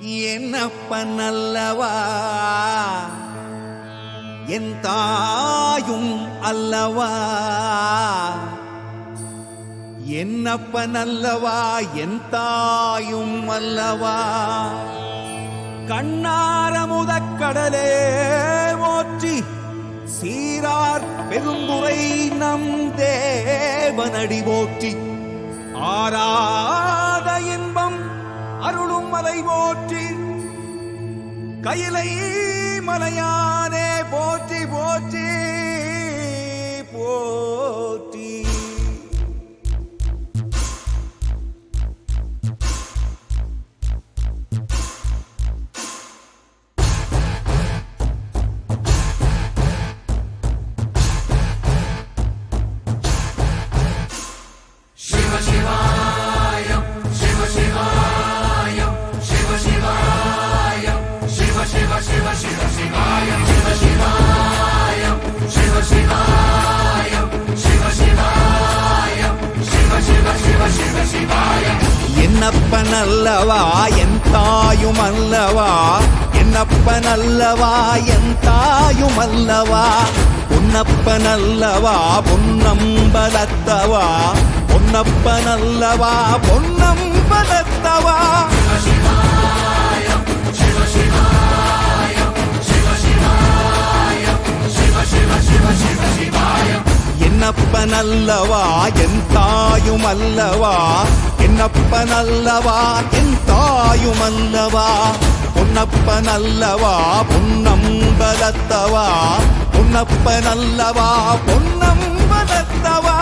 என்னப்பனல்லவா என் தாயும் அல்லவா, என்னப்பனல்லவா என் தாயும் அல்லவா. கண்ணாரமுதக்கடலே போற்றி, சீரார் பெருந்துரை நம் தேவனடி போற்றி. ஆராத இன்பம் அருளும் மலை போற்றி, கையிலை மலையானே போற்றி போற்றி போற்றி. சிவ சிவாய சிவ சிவாய சிவ சிவாய சிவ சிவ சிவ சிவ சிவாய சிவ சிவாய சிவ சிவாய சிவ சிவாய சிவ சிவ சிவ சிவ சிவாய. என்னப்பனல்லவா என் தாயும் அல்லவா, என்னப்பனல்லவா என் தாயும் அல்லவா. பொன்னப்பனல்லவா பொன்னம்பலத்தவா, பொன்னப்பனல்லவா பொன்னம்பலத்தவா. என்னப்பனல்லவா என் தாயும் அல்லவா, என்னப்பனல்லவா என் தாயும் அல்லவா. பொன்னப்பனல்லவா பொன்னம்பலத்தவா, பொன்னப்பனல்லவா பொன்னம்பலத்தவா.